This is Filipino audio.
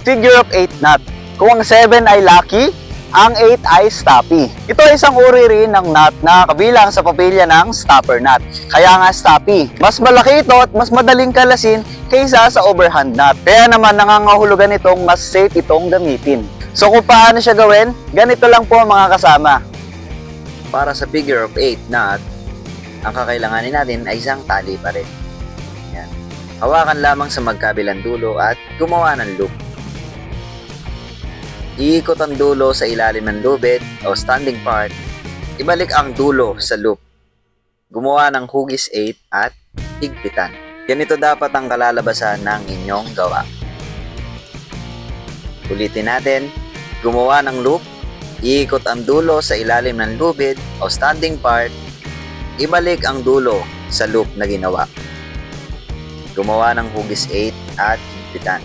figure of 8 knot. Kung ang 7 ay lucky, ang 8 ay stoppy. Ito ay isang uri rin ng knot na kabilang sa pamilya ng stopper knot. Kaya nga stoppy. Mas malaki ito at mas madaling kalasin kaysa sa overhand knot. Kaya naman nangangahulugan itong mas safe itong gamitin. So kung paano siya gawin, ganito lang po mga kasama. Para sa figure of 8 knot, ang kakailanganin natin ay isang tali pa rin. Yan. Hawakan lamang sa magkabilang dulo at gumawa ng loop. Iikot ang dulo sa ilalim ng lubid o standing part. Ibalik ang dulo sa loop. Gumawa ng hugis 8 at higpitan. Ganito dapat ang kalalabasan ng inyong gawa. Ulitin natin. Gumawa ng loop. Iikot ang dulo sa ilalim ng lubid o standing part. Ibalik ang dulo sa loop na ginawa. Gumawa ng hugis 8 at higpitan.